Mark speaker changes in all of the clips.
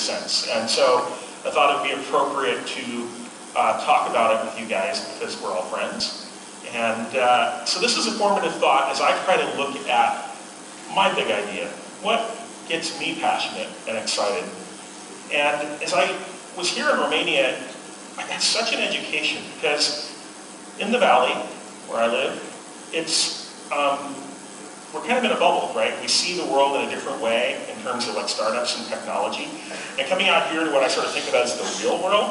Speaker 1: sense. And so I thought it would be appropriate to talk about it with you guys because we're all friends. And so this is a formative thought as I try to look at my big idea. What gets me passionate and excited? And as I was here in Romania, I got such an education because in the valley where I live, we're kind of in a bubble, right? We see the world in a different way in terms of like startups and technology. And coming out here to what I sort of think of as the real world,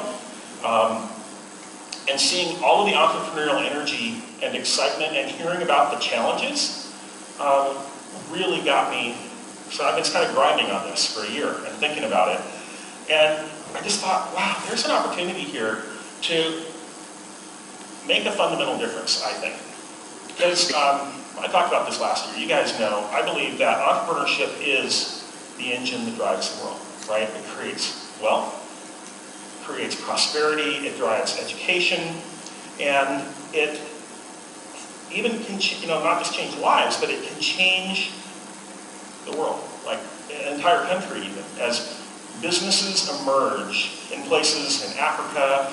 Speaker 1: and seeing all of the entrepreneurial energy and excitement and hearing about the challenges really got me. So I've been kind of grinding on this for a year and thinking about it. And I just thought, wow, there's an opportunity here to make a fundamental difference, I think. Because I talked about this last year. You guys know, I believe that entrepreneurship is the engine that drives the world, right? It creates wealth, creates prosperity, it drives education, and it even can, not just change lives, but it can change the world, like an entire country even, as businesses emerge in places in Africa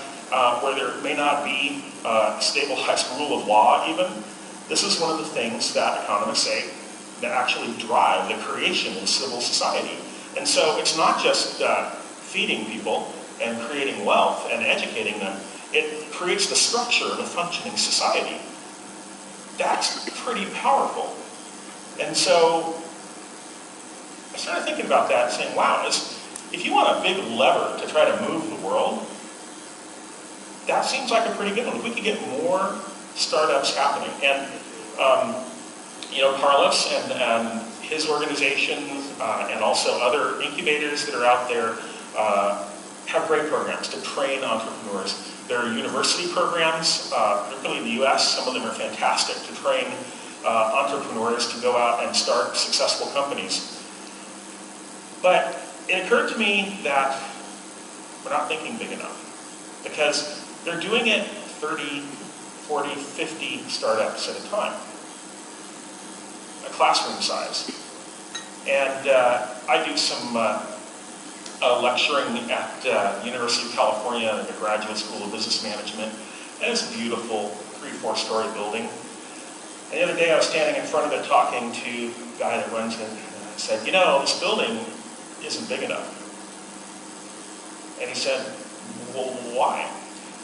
Speaker 1: where there may not be a stabilized rule of law even. This is one of the things that economists say that actually drive the creation of civil society. And so it's not just feeding people and creating wealth and educating them, it creates the structure of a functioning society. That's pretty powerful. And so I started thinking about that and saying, wow, if you want a big lever to try to move the world, that seems like a pretty good one. If we could get more startups happening. And Carlos and his organization and also other incubators that are out there have great programs to train entrepreneurs. There are university programs, particularly in the US, some of them are fantastic to train entrepreneurs to go out and start successful companies. But it occurred to me that we're not thinking big enough because they're doing it 30, 40, 50 startups at a time, a classroom size. And I do some lecturing at University of California at the Graduate School of Business Management, and it's a beautiful 3-4-story building. And the other day I was standing in front of it talking to a guy that runs it, and I said, this building isn't big enough. And he said, well, why?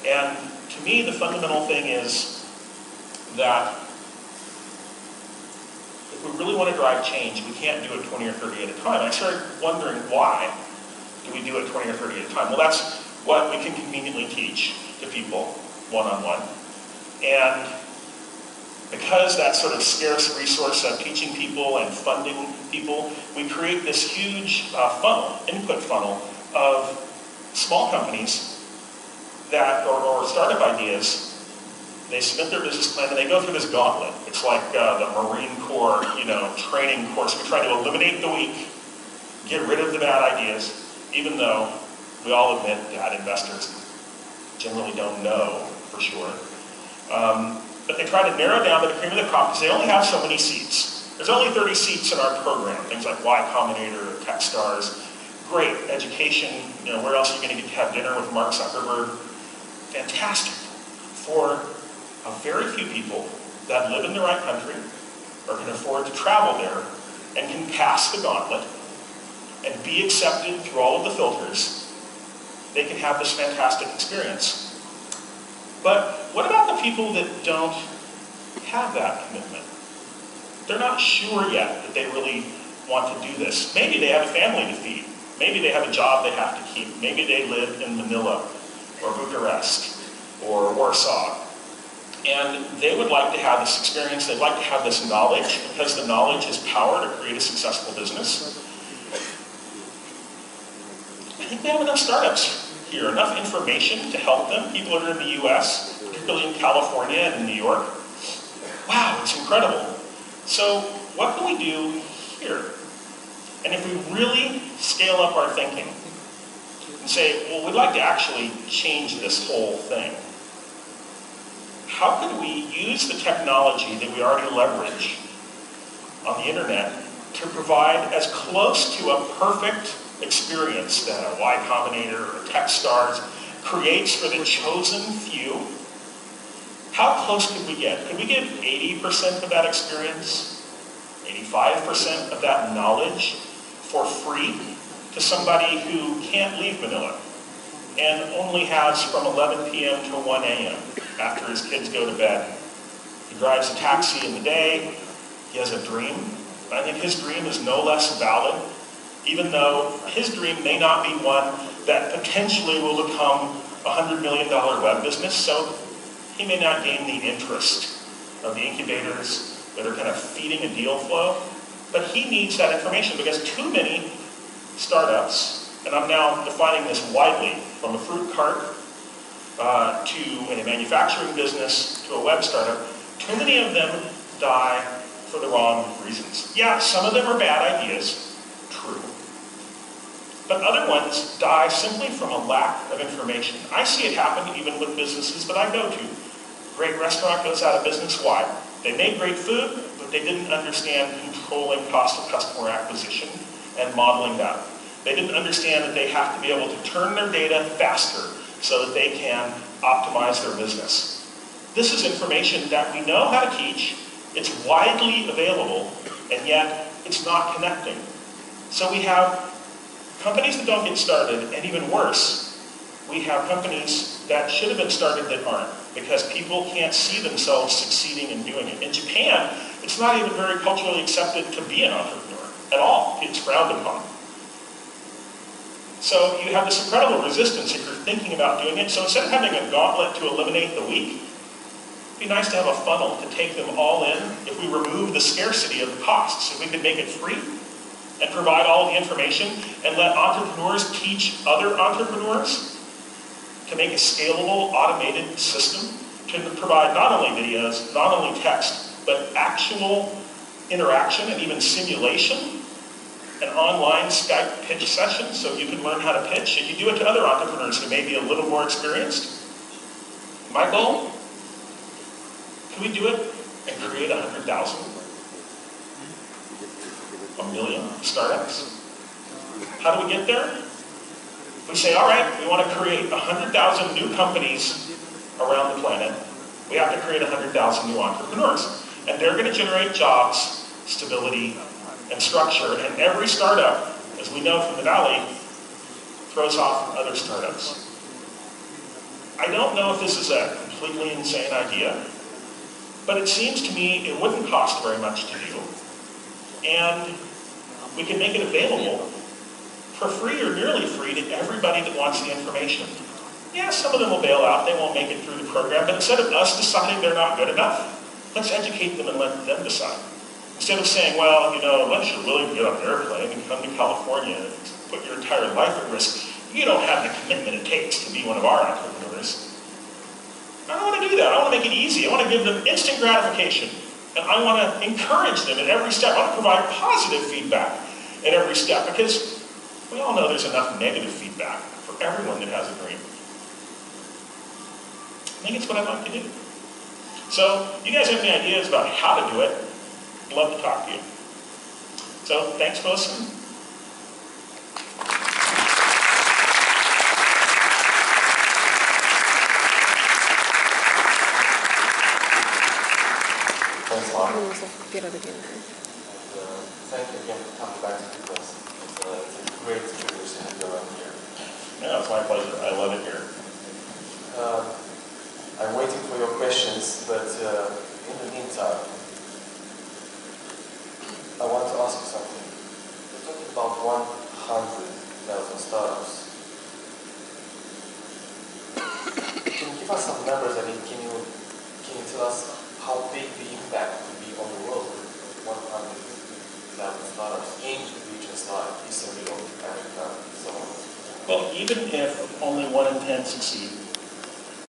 Speaker 1: And to me, the fundamental thing is that if we really want to drive change, we can't do it 20 or 30 at a time. I started wondering why do we do it 20 or 30 at a time? Well, that's what we can conveniently teach to people one-on-one. And because that sort of scarce resource of teaching people and funding people, we create this huge funnel, input funnel of small companies that, or startup ideas. They submit their business plan and they go through this gauntlet. It's like the Marine Corps, training course. We try to eliminate the weak, get rid of the bad ideas, even though we all admit that investors generally don't know for sure. But they try to narrow down to the cream of the crop because they only have so many seats. There's only 30 seats in our program, things like Y Combinator, Techstars. Great education, where else are you going to get to have dinner with Mark Zuckerberg? Fantastic for a very few people that live in the right country or can afford to travel there and can pass the gauntlet and be accepted through all of the filters. They can have this fantastic experience. But what about the people that don't have that commitment? They're not sure yet that they really want to do this. Maybe they have a family to feed. Maybe they have a job they have to keep. Maybe they live in Manila or Bucharest or Warsaw. And they would like to have this experience. They'd like to have this knowledge because the knowledge is power to create a successful business. I think we have enough startups here, enough information to help them. People that are in the US, particularly in California and in New York. Wow, it's incredible. So what can we do here? And if we really scale up our thinking and say, well, we'd like to actually change this whole thing, how could we use the technology that we already leverage on the internet to provide as close to a perfect experience that a Y Combinator or Techstars creates for the chosen few, how close could we get? Could we give 80% of that experience, 85% of that knowledge for free to somebody who can't leave Manila and only has from 11 p.m. to 1 a.m. after his kids go to bed? He drives a taxi in the day, he has a dream. I think his dream is no less valid, even though his dream may not be one that potentially will become a $100 million web business, so he may not gain the interest of the incubators that are kind of feeding a deal flow, but he needs that information because too many startups, and I'm now defining this widely, from a fruit cart to a manufacturing business to a web startup, too many of them die for the wrong reasons. Yeah, some of them are bad ideas, true. But other ones die simply from a lack of information. I see it happen even with businesses that I go to. Great restaurant goes out of business. Why? They made great food, but they didn't understand controlling cost of customer acquisition and modeling that. They didn't understand that they have to be able to turn their data faster so that they can optimize their business. This is information that we know how to teach, it's widely available, and yet it's not connecting. So we have companies that don't get started, and even worse, we have companies that should have been started that aren't, because people can't see themselves succeeding in doing it. In Japan, it's not even very culturally accepted to be an entrepreneur at all. It's frowned upon. So you have this incredible resistance if you're thinking about doing it. So instead of having a gauntlet to eliminate the weak, it'd be nice to have a funnel to take them all in if we remove the scarcity of the costs. If we could make it free and provide all the information and let entrepreneurs teach other entrepreneurs to make a scalable, automated system to provide not only videos, not only text, but actual interaction and even simulation, an online Skype pitch session so you can learn how to pitch, and you do it to other entrepreneurs who may be a little more experienced. My goal, can we do it and create 100,000, a million startups? How do we get there? We say, all right, we want to create 100,000 new companies around the planet. We have to create 100,000 new entrepreneurs. And they're going to generate jobs, stability, and structure. And every startup, as we know from the Valley, throws off other startups. I don't know if this is a completely insane idea, but it seems to me it wouldn't cost very much to do. And we can make it available for free or nearly free to everybody that wants the information. Yeah, some of them will bail out, they won't make it through the program, but instead of us deciding they're not good enough, let's educate them and let them decide. Instead of saying, well, you know, unless you're willing to get on an airplane and come to California and put your entire life at risk, you don't have the commitment it takes to be one of our entrepreneurs. I don't want to do that. I want to make it easy. I want to give them instant gratification. And I want to encourage them at every step. I want to provide positive feedback at every step, because we all know there's enough negative feedback for everyone that has a dream. I think it's what I'd like to do. So, you guys have any ideas about how to do it? I'd love to talk to you. So, thanks for listening.
Speaker 2: Thanks a lot.
Speaker 3: Get it again.
Speaker 2: Thank you again for coming back to the class. It's a great privilege to have you around here.
Speaker 1: Yeah, it's my pleasure. I love it here.
Speaker 2: I'm waiting for your questions, but in the meantime, I want to ask you something. We're talking about 100,000 startups. Can you give us some numbers? I mean, can you tell us how big the impact would be on the world with 100,000 startups in regions like Eastern Europe, Africa, and so on?
Speaker 1: Well, even if only 1 in 10 succeed,